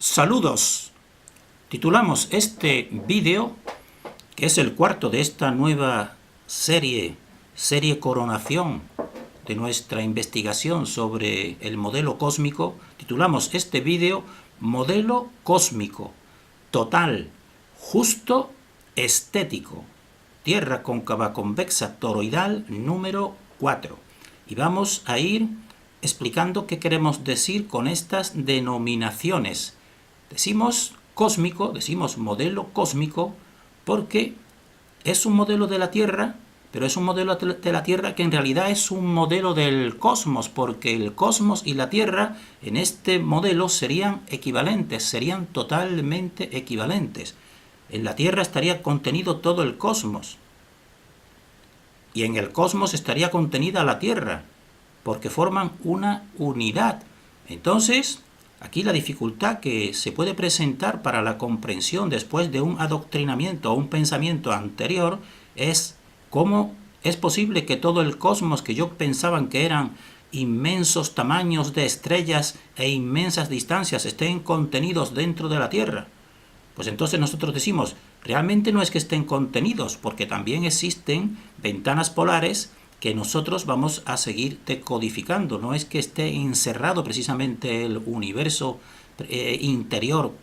Saludos. Titulamos este vídeo, que es el cuarto de esta nueva serie Coronación, de nuestra investigación sobre el modelo cósmico. Titulamos este vídeo Modelo cósmico, total, justo, estético. Tierra cóncava convexa toroidal número 4. Y vamos a ir explicando qué queremos decir con estas denominaciones. Decimos cósmico, decimos modelo cósmico, porque es un modelo de la Tierra, pero es un modelo de la Tierra que en realidad es un modelo del cosmos, porque el cosmos y la Tierra en este modelo serían equivalentes, serían totalmente equivalentes. En la Tierra estaría contenido todo el cosmos, y en el cosmos estaría contenida la Tierra, porque forman una unidad. Entonces, aquí la dificultad que se puede presentar para la comprensión después de un adoctrinamiento o un pensamiento anterior es cómo es posible que todo el cosmos, que yo pensaba que eran inmensos tamaños de estrellas e inmensas distancias, estén contenidos dentro de la Tierra. Pues entonces nosotros decimos, realmente no es que estén contenidos, porque también existen ventanas polares que nosotros vamos a seguir decodificando. No es que esté encerrado precisamente el universo interior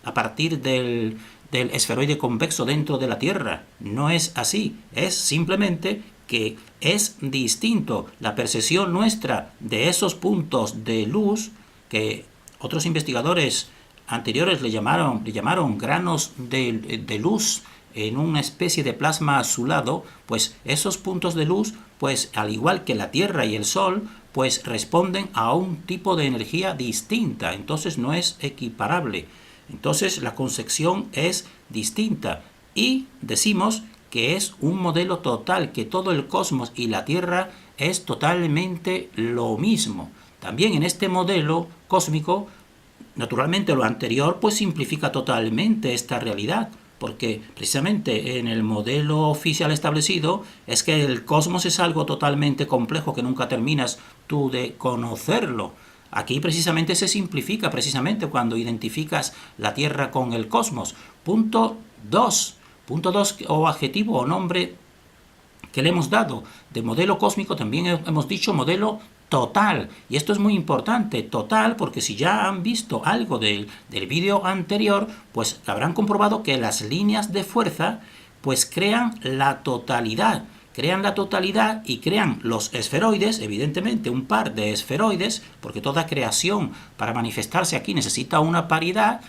a partir del esferoide convexo dentro de la Tierra. No es así. Es simplemente que es distinto la percepción nuestra de esos puntos de luz que otros investigadores anteriores le llamaron granos de luz en una especie de plasma azulado. Pues esos puntos de luz, pues al igual que la Tierra y el Sol, pues responden a un tipo de energía distinta, entonces no es equiparable. Entonces la concepción es distinta y decimos que es un modelo total, que todo el cosmos y la Tierra es totalmente lo mismo. También en este modelo cósmico, naturalmente lo anterior pues simplifica totalmente esta realidad, porque precisamente en el modelo oficial establecido es que el cosmos es algo totalmente complejo que nunca terminas tú de conocerlo. Aquí precisamente se simplifica, precisamente cuando identificas la Tierra con el cosmos. Punto 2, o adjetivo o nombre que le hemos dado de modelo cósmico, también hemos dicho modelo total, y esto es muy importante, total, porque si ya han visto algo del vídeo anterior, pues habrán comprobado que las líneas de fuerza pues crean la totalidad y crean los esferoides, evidentemente un par de esferoides, porque toda creación para manifestarse aquí necesita una paridad,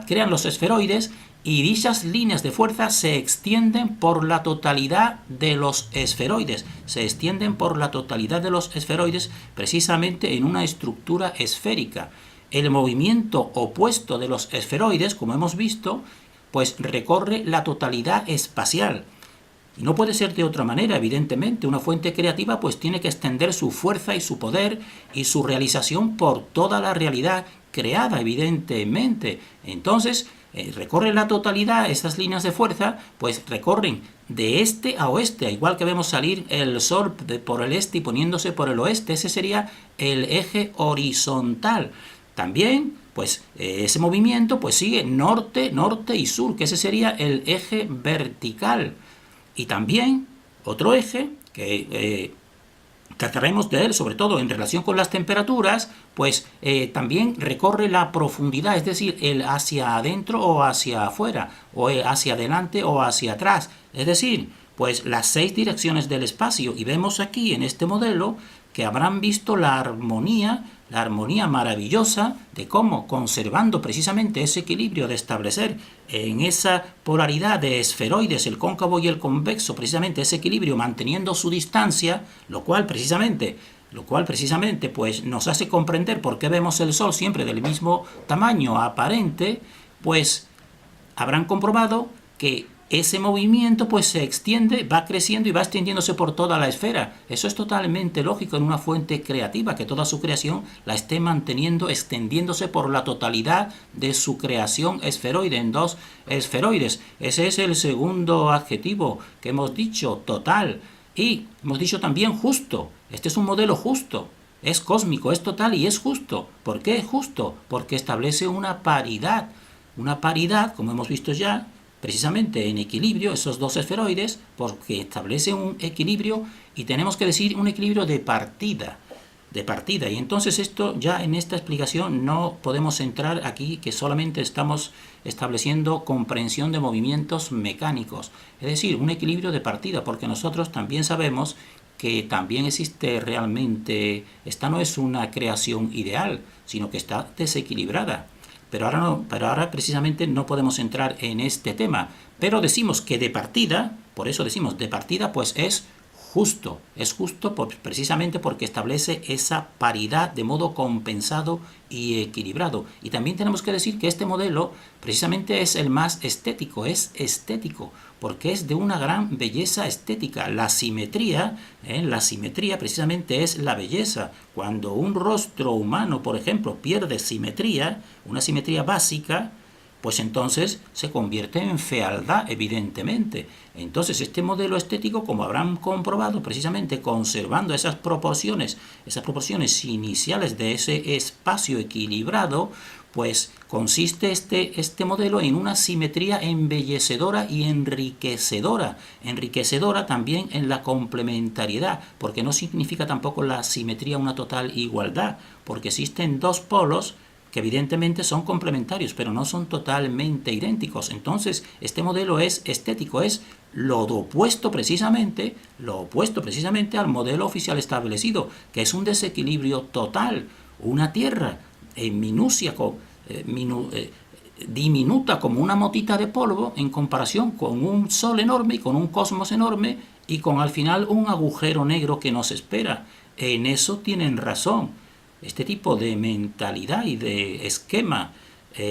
crean los esferoides, y dichas líneas de fuerza se extienden por la totalidad de los esferoides, precisamente en una estructura esférica. El movimiento opuesto de los esferoides, como hemos visto, pues recorre la totalidad espacial. Y no puede ser de otra manera, evidentemente. Una fuente creativa pues tiene que extender su fuerza y su poder y su realización por toda la realidad creada, evidentemente. Entonces, recorre la totalidad, esas líneas de fuerza, pues recorren de este a oeste, igual que vemos salir el Sol por el este y poniéndose por el oeste. Ese sería el eje horizontal. También, pues, ese movimiento pues sigue norte, norte y sur, que ese sería el eje vertical. Y también otro eje que trataremos de él, sobre todo en relación con las temperaturas, pues también recorre la profundidad, es decir, el hacia adentro o hacia afuera, o hacia adelante o hacia atrás, es decir, pues las 6 direcciones del espacio. Y vemos aquí en este modelo que habrán visto la armonía maravillosa de cómo, conservando precisamente ese equilibrio de establecer en esa polaridad de esferoides, el cóncavo y el convexo, precisamente ese equilibrio manteniendo su distancia, lo cual precisamente pues nos hace comprender por qué vemos el Sol siempre del mismo tamaño aparente. Pues habrán comprobado que ese movimiento pues se extiende, va creciendo y va extendiéndose por toda la esfera. Eso es totalmente lógico en una fuente creativa, que toda su creación la esté manteniendo, extendiéndose por la totalidad de su creación esferoide, en 2 esferoides. Ese es el segundo adjetivo que hemos dicho, total. Y hemos dicho también justo. Este es un modelo justo. es cósmico, es total y es justo. ¿Por qué es justo? Porque establece una paridad, como hemos visto ya, precisamente en equilibrio, esos dos esferoides, porque establece un equilibrio y tenemos que decir un equilibrio de partida. Y entonces esto ya en esta explicación no podemos entrar aquí, que solamente estamos estableciendo comprensión de movimientos mecánicos, es decir, un equilibrio de partida, porque nosotros también sabemos que también existe realmente, esta no es una creación ideal, sino que está desequilibrada. Pero ahora, pero ahora precisamente no podemos entrar en este tema, pero decimos que de partida, por eso decimos de partida, pues es justo precisamente porque establece esa paridad de modo compensado y equilibrado. Y también tenemos que decir que este modelo precisamente es el más estético, porque es de una gran belleza estética. La simetría precisamente es la belleza. Cuando un rostro humano, por ejemplo, pierde simetría, una simetría básica, pues entonces se convierte en fealdad, evidentemente. Entonces este modelo estético, como habrán comprobado, precisamente conservando esas proporciones iniciales de ese espacio equilibrado, pues consiste este modelo en una simetría embellecedora y enriquecedora. Enriquecedora también en la complementariedad, porque no significa tampoco la simetría una total igualdad, porque existen dos polos que evidentemente son complementarios, pero no son totalmente idénticos. Entonces, este modelo es estético, es lo opuesto precisamente al modelo oficial establecido, que es un desequilibrio total, una Tierra en diminuta como una motita de polvo en comparación con un Sol enorme y con un cosmos enorme y con al final un agujero negro que nos espera. En eso tienen razón. Este tipo de mentalidad y de esquema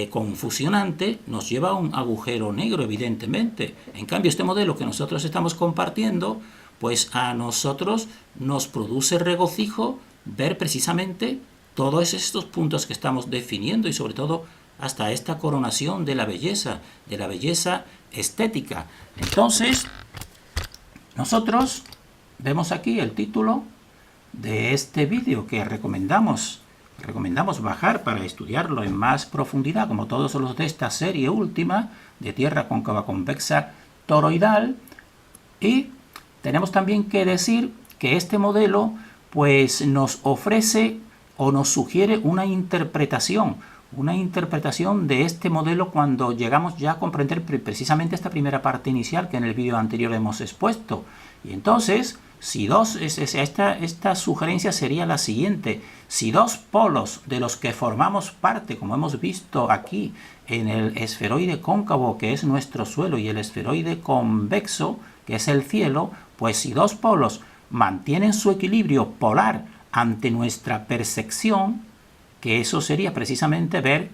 confusionante nos lleva a un agujero negro, evidentemente. En cambio, este modelo que nosotros estamos compartiendo, pues a nosotros nos produce regocijo ver precisamente todos estos puntos que estamos definiendo y sobre todo hasta esta coronación de la belleza estética. Entonces, nosotros vemos aquí el título de este vídeo que recomendamos bajar para estudiarlo en más profundidad, como todos los de esta serie última de Tierra cóncava convexa toroidal. Y tenemos también que decir que este modelo pues nos ofrece o nos sugiere una interpretación de este modelo cuando llegamos ya a comprender precisamente esta primera parte inicial que en el vídeo anterior hemos expuesto. Y entonces, esta sugerencia sería la siguiente: si dos polos de los que formamos parte, como hemos visto aquí en el esferoide cóncavo, que es nuestro suelo, y el esferoide convexo, que es el cielo, pues si dos polos mantienen su equilibrio polar ante nuestra percepción, que eso sería precisamente ver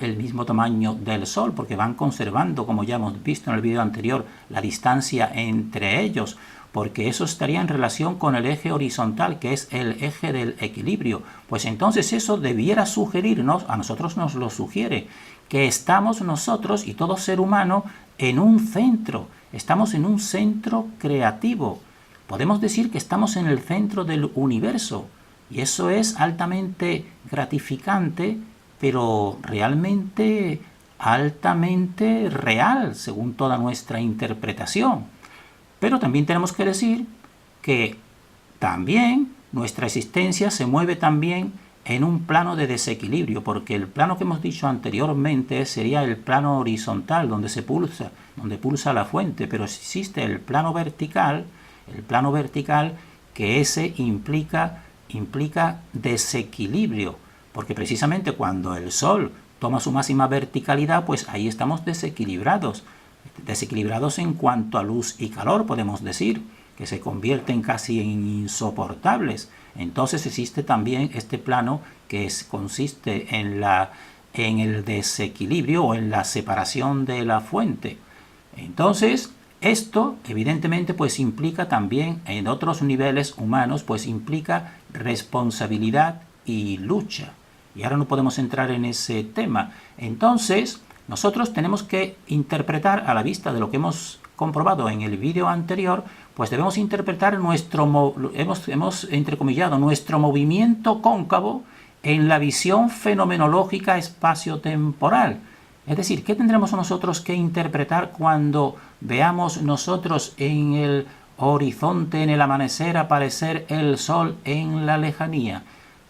el mismo tamaño del Sol, porque van conservando, como ya hemos visto en el vídeo anterior, la distancia entre ellos, porque eso estaría en relación con el eje horizontal, que es el eje del equilibrio. Pues entonces eso debiera sugerirnos, a nosotros nos lo sugiere, que estamos nosotros y todo ser humano en un centro, estamos en un centro creativo. Podemos decir que estamos en el centro del universo, y eso es altamente gratificante, pero realmente altamente real, según toda nuestra interpretación. Pero también tenemos que decir que también nuestra existencia se mueve también en un plano de desequilibrio, porque el plano que hemos dicho anteriormente sería el plano horizontal, donde pulsa la fuente, pero existe el plano vertical, que ese implica desequilibrio, porque precisamente cuando el Sol toma su máxima verticalidad, pues ahí estamos desequilibrados en cuanto a luz y calor, podemos decir, que se convierten casi en insoportables. Entonces existe también este plano que consiste en el desequilibrio o en la separación de la fuente. Entonces, esto evidentemente pues implica también en otros niveles humanos, pues implica responsabilidad y lucha. Y ahora no podemos entrar en ese tema. Entonces, nosotros tenemos que interpretar, a la vista de lo que hemos comprobado en el vídeo anterior, pues debemos interpretar hemos entrecomillado nuestro movimiento cóncavo en la visión fenomenológica espacio-temporal. Es decir, ¿qué tendremos nosotros que interpretar cuando veamos nosotros en el horizonte, en el amanecer, aparecer el sol en la lejanía?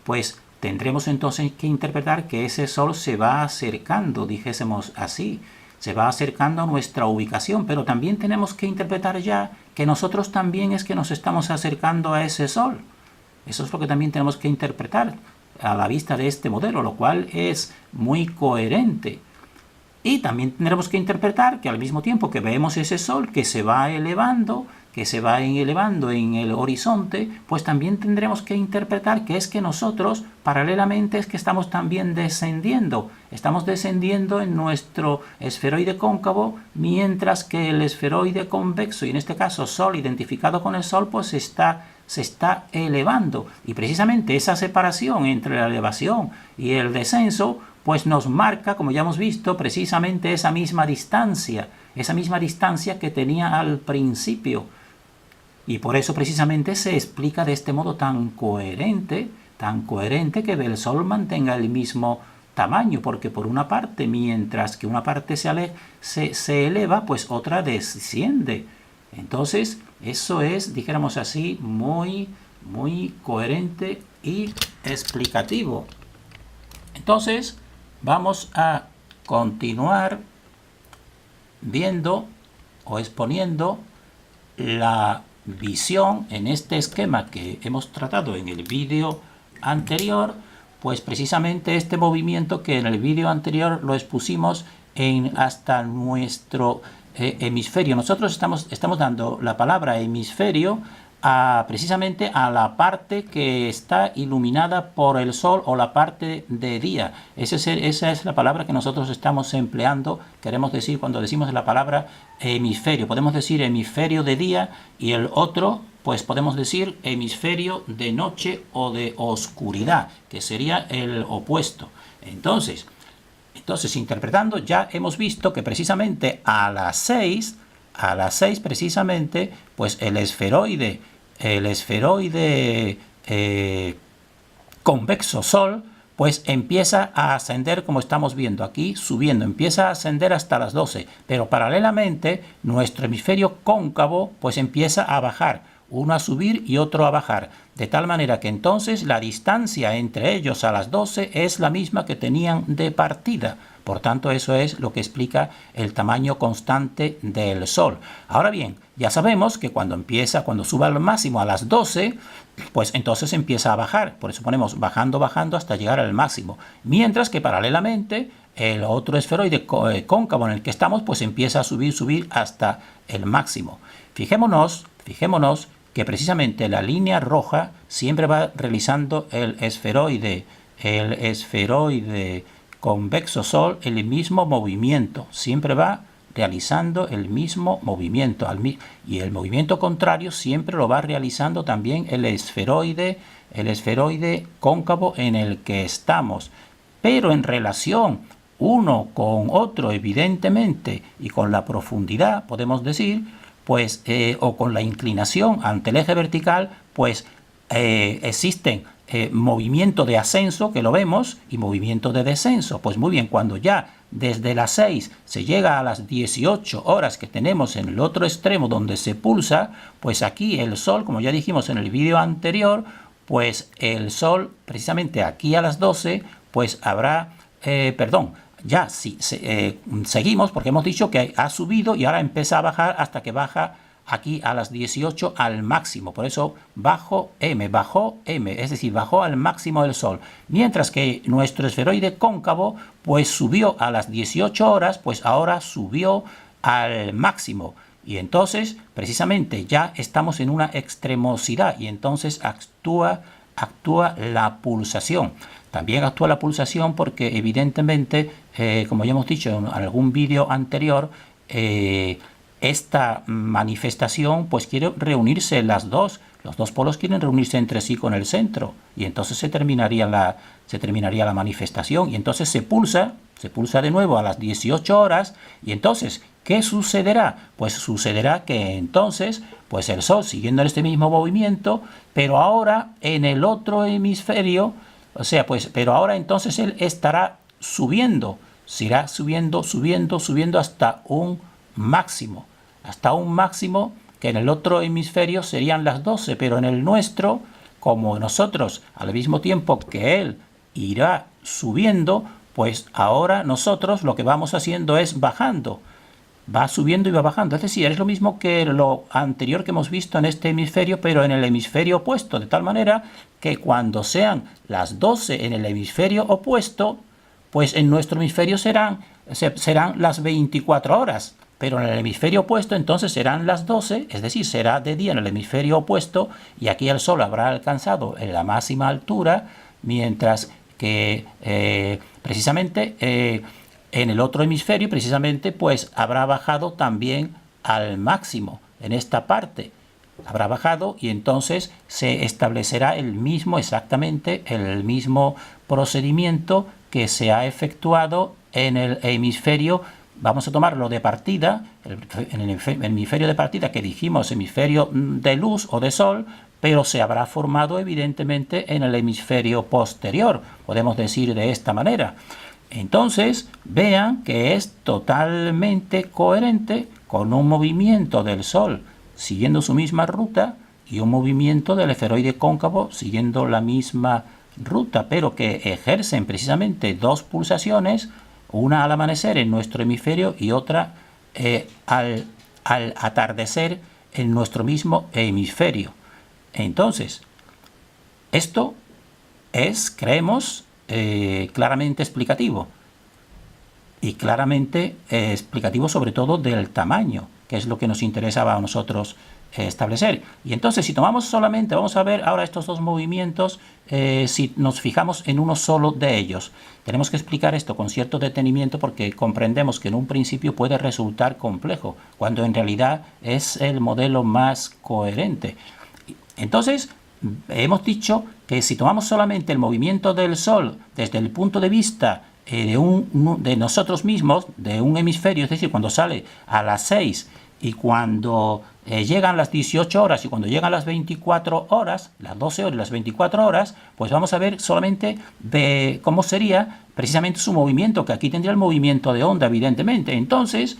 Pues tendremos entonces que interpretar que ese sol se va acercando, dijésemos así, se va acercando a nuestra ubicación, pero también tenemos que interpretar ya que nosotros también es que nos estamos acercando a ese sol. Eso es lo que también tenemos que interpretar a la vista de este modelo, lo cual es muy coherente. Y también tendremos que interpretar que al mismo tiempo que vemos ese sol que se va elevando en el horizonte, pues también tendremos que interpretar que es que nosotros paralelamente es que estamos también descendiendo. Estamos descendiendo en nuestro esferoide cóncavo, mientras que el esferoide convexo, y en este caso Sol identificado con el Sol, pues se está elevando. Y precisamente esa separación entre la elevación y el descenso pues nos marca, como ya hemos visto, precisamente esa misma distancia que tenía al principio. Y por eso precisamente se explica de este modo tan coherente que el Sol mantenga el mismo tamaño, porque por una parte, mientras que una parte se eleva, pues otra desciende. Entonces, eso es, dijéramos así, muy coherente y explicativo. Entonces, vamos a continuar viendo o exponiendo la visión en este esquema que hemos tratado en el vídeo anterior, pues precisamente este movimiento que en el vídeo anterior lo expusimos hasta nuestro hemisferio. Nosotros estamos dando la palabra hemisferio precisamente a la parte que está iluminada por el sol o la parte de día. Esa es la palabra que nosotros estamos empleando, queremos decir cuando decimos la palabra hemisferio. Podemos decir hemisferio de día y el otro, pues podemos decir hemisferio de noche o de oscuridad, que sería el opuesto. Entonces, interpretando, ya hemos visto que precisamente a las 6 precisamente, pues el esferoide convexo Sol, pues empieza a ascender, como estamos viendo aquí, subiendo, empieza a ascender hasta las 12, pero paralelamente nuestro hemisferio cóncavo pues empieza a bajar, uno a subir y otro a bajar, de tal manera que entonces la distancia entre ellos a las 12 es la misma que tenían de partida. Por tanto, eso es lo que explica el tamaño constante del Sol. Ahora bien, ya sabemos que cuando sube al máximo a las 12, pues entonces empieza a bajar. Por eso ponemos bajando hasta llegar al máximo. Mientras que paralelamente el otro esferoide cóncavo en el que estamos, pues empieza a subir hasta el máximo. Fijémonos que precisamente la línea roja siempre va realizando el esferoide convexo Sol el mismo movimiento, siempre va realizando el mismo movimiento, y el movimiento contrario siempre lo va realizando también el esferoide cóncavo en el que estamos, pero en relación uno con otro, evidentemente, y con la profundidad, podemos decir, pues, o con la inclinación ante el eje vertical, pues existen movimiento de ascenso, que lo vemos, y movimiento de descenso. Pues muy bien, cuando ya desde las 6 se llega a las 18 horas que tenemos en el otro extremo donde se pulsa, pues aquí el Sol, como ya dijimos en el vídeo anterior, pues el Sol precisamente aquí a las 12, pues habrá, seguimos porque hemos dicho que ha subido y ahora empieza a bajar hasta que baja aquí a las 18 al máximo, por eso bajó M, es decir, bajó al máximo del Sol, mientras que nuestro esferoide cóncavo pues subió a las 18 horas, pues ahora subió al máximo, y entonces precisamente ya estamos en una extremosidad y entonces actúa la pulsación. También actúa la pulsación porque evidentemente, como ya hemos dicho en algún vídeo anterior, esta manifestación pues quiere reunirse los dos polos quieren reunirse entre sí con el centro, y entonces se terminaría la manifestación, y entonces se pulsa se pulsa de nuevo a las 18 horas y entonces, ¿qué sucederá? Pues sucederá que entonces, pues el Sol siguiendo este mismo movimiento, pero ahora en el otro hemisferio, o sea, pues, pero ahora entonces él estará subiendo, se irá subiendo, subiendo, subiendo hasta un máximo que en el otro hemisferio serían las 12, pero en el nuestro, como nosotros al mismo tiempo que él irá subiendo, pues ahora nosotros lo que vamos haciendo es bajando. Va subiendo y va bajando. Es decir, es lo mismo que lo anterior que hemos visto en este hemisferio, pero en el hemisferio opuesto. De tal manera que cuando sean las 12 en el hemisferio opuesto, pues en nuestro hemisferio serán las 24 horas. Pero en el hemisferio opuesto entonces serán las 12, es decir, será de día en el hemisferio opuesto y aquí el Sol habrá alcanzado la máxima altura, mientras que precisamente en el otro hemisferio precisamente pues habrá bajado también al máximo en esta parte. Habrá bajado y entonces se establecerá exactamente el mismo procedimiento que se ha efectuado en el hemisferio. Vamos a tomarlo de partida, en el hemisferio de partida que dijimos hemisferio de luz o de sol, pero se habrá formado evidentemente en el hemisferio posterior, podemos decir de esta manera. Entonces, vean que es totalmente coherente con un movimiento del Sol siguiendo su misma ruta y un movimiento del esferoide cóncavo siguiendo la misma ruta, pero que ejercen precisamente dos pulsaciones, una al amanecer en nuestro hemisferio y otra al atardecer en nuestro mismo hemisferio. Entonces, esto es, creemos, claramente explicativo y claramente explicativo sobre todo del tamaño, que es lo que nos interesaba a nosotros establecer. Y entonces, si tomamos solamente, vamos a ver ahora estos dos movimientos, si nos fijamos en uno solo de ellos. Tenemos que explicar esto con cierto detenimiento porque comprendemos que en un principio puede resultar complejo, cuando en realidad es el modelo más coherente. Entonces, hemos dicho que si tomamos solamente el movimiento del Sol desde el punto de vista de nosotros mismos, de un hemisferio, es decir, cuando sale a las 6 y cuando llegan las 18 horas y cuando llegan las 24 horas, las 12 horas y las 24 horas, pues vamos a ver solamente cómo sería precisamente su movimiento, que aquí tendría el movimiento de onda, evidentemente. Entonces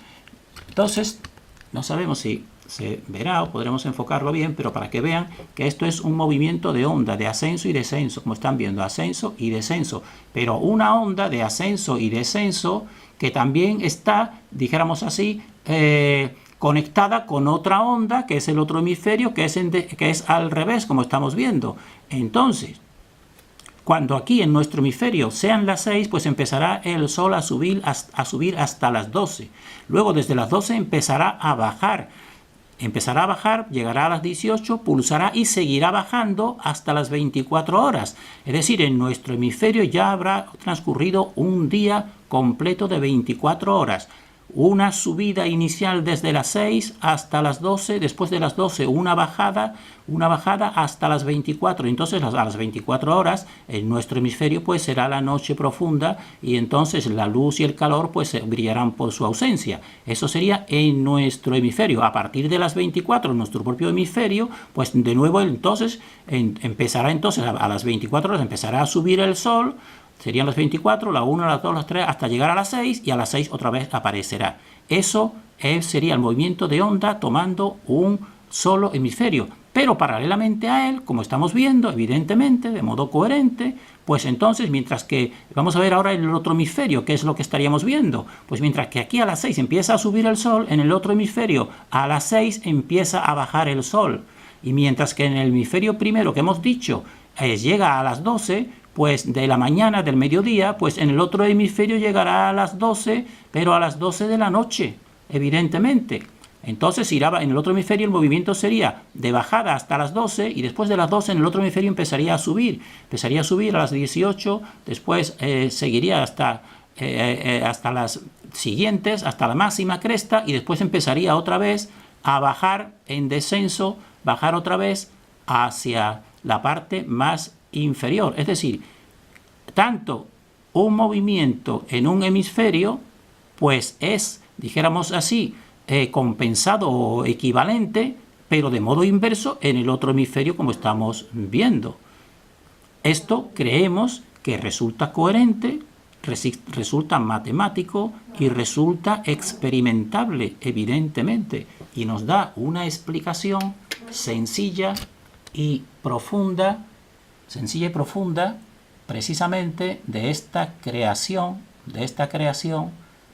no sabemos si se verá o podremos enfocarlo bien, pero para que vean que esto es un movimiento de onda, de ascenso y descenso, como están viendo, ascenso y descenso, pero una onda de ascenso y descenso que también está, dijéramos así, conectada con otra onda, que es el otro hemisferio, que es al revés, como estamos viendo. Entonces, cuando aquí en nuestro hemisferio sean las 6, pues empezará el Sol a subir hasta las 12. Luego, desde las 12 empezará a bajar, llegará a las 18, pulsará y seguirá bajando hasta las 24 horas. Es decir, en nuestro hemisferio ya habrá transcurrido un día completo de 24 horas. Una subida inicial desde las 6 hasta las 12, después de las 12 una bajada hasta las 24. Entonces a las 24 horas en nuestro hemisferio pues será la noche profunda y entonces la luz y el calor pues brillarán por su ausencia. Eso sería en nuestro hemisferio. A partir de las 24 en nuestro propio hemisferio pues de nuevo entonces empezará a las 24 horas empezará a subir el Sol. Serían las 24, la 1, las 2, las 3, hasta llegar a las 6 y a las 6 otra vez aparecerá. Eso sería el movimiento de onda tomando un solo hemisferio. Pero paralelamente a él, como estamos viendo, evidentemente, de modo coherente, pues entonces, mientras que, vamos a ver ahora el otro hemisferio, ¿qué es lo que estaríamos viendo? Pues mientras que aquí a las 6 empieza a subir el Sol, en el otro hemisferio a las 6 empieza a bajar el Sol. Y mientras que en el hemisferio primero que hemos dicho llega a las 12, pues de la mañana, del mediodía, pues en el otro hemisferio llegará a las 12, pero a las 12 de la noche, evidentemente. Entonces irá en el otro hemisferio el movimiento sería de bajada hasta las 12 y después de las 12 en el otro hemisferio empezaría a subir a las 18, después seguiría hasta las siguientes, hasta la máxima cresta y después empezaría otra vez a bajar en descenso, bajar otra vez hacia la parte más inferior, es decir, tanto un movimiento en un hemisferio, pues es, dijéramos así, compensado o equivalente, pero de modo inverso en el otro hemisferio, como estamos viendo. Esto creemos que resulta coherente, resulta matemático y resulta experimentable, evidentemente, y nos da una explicación sencilla y profunda, precisamente de esta creación,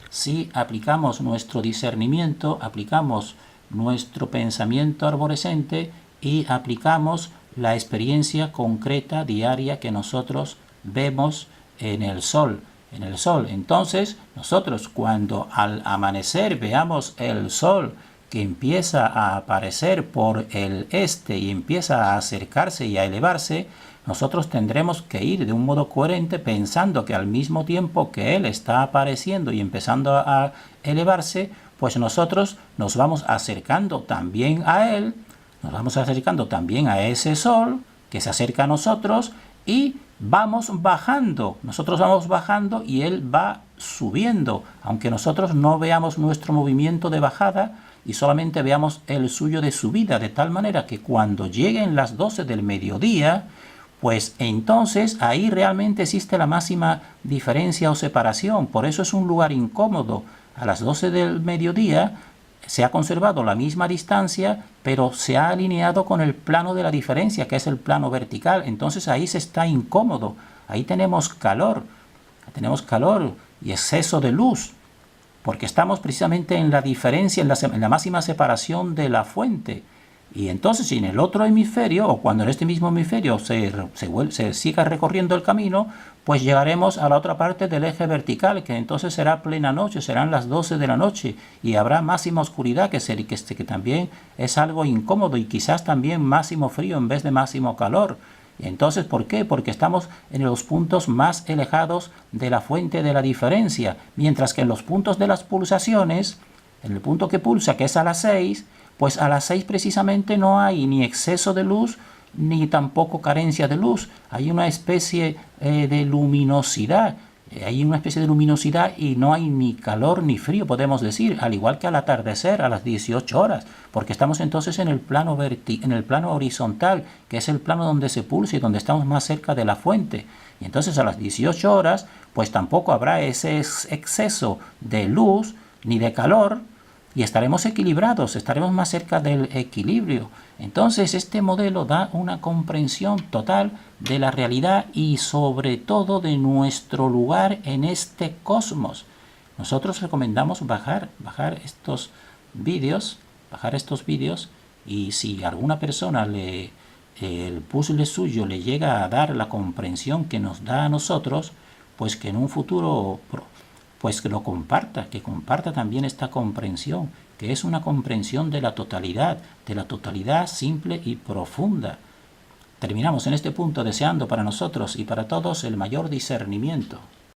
si aplicamos nuestro discernimiento, aplicamos nuestro pensamiento arborescente y aplicamos la experiencia concreta diaria que nosotros vemos en el sol. Entonces, nosotros cuando al amanecer veamos el sol que empieza a aparecer por el este y empieza a acercarse y a elevarse, nosotros tendremos que ir de un modo coherente pensando que al mismo tiempo que él está apareciendo y empezando a elevarse, pues nosotros nos vamos acercando también a él, nos vamos acercando también a ese sol que se acerca a nosotros y vamos bajando. Nosotros vamos bajando y él va subiendo, aunque nosotros no veamos nuestro movimiento de bajada y solamente veamos el suyo de subida, de tal manera que cuando lleguen las 12 del mediodía, pues entonces ahí realmente existe la máxima diferencia o separación. Por eso es un lugar incómodo. A las 12 del mediodía se ha conservado la misma distancia, pero se ha alineado con el plano de la diferencia, que es el plano vertical. Entonces ahí se está incómodo. Ahí tenemos calor y exceso de luz, porque estamos precisamente en la diferencia, en la máxima separación de la fuente. Y entonces, si en el otro hemisferio, o cuando en este mismo hemisferio se siga recorriendo el camino, pues llegaremos a la otra parte del eje vertical, que entonces será plena noche, serán las 12 de la noche, y habrá máxima oscuridad, que también es algo incómodo, y quizás también máximo frío en vez de máximo calor. Y entonces, ¿por qué? Porque estamos en los puntos más alejados de la fuente de la diferencia, mientras que en los puntos de las pulsaciones, en el punto que pulsa, que es a las 6, pues a las 6 precisamente no hay ni exceso de luz, ni tampoco carencia de luz. Hay una especie de luminosidad. Y no hay ni calor ni frío, podemos decir, al igual que al atardecer a las 18 horas, porque estamos entonces en el plano horizontal, que es el plano donde se pulsa y donde estamos más cerca de la fuente. Y entonces a las 18 horas, pues tampoco habrá ese exceso de luz ni de calor, y estaremos equilibrados, estaremos más cerca del equilibrio. Entonces este modelo da una comprensión total de la realidad y sobre todo de nuestro lugar en este cosmos. Nosotros recomendamos bajar estos vídeos, y si alguna persona el puzzle suyo le llega a dar la comprensión que nos da a nosotros, pues que en un futuro pues que lo comparta, que comparta también esta comprensión, que es una comprensión de la totalidad simple y profunda. Terminamos en este punto deseando para nosotros y para todos el mayor discernimiento.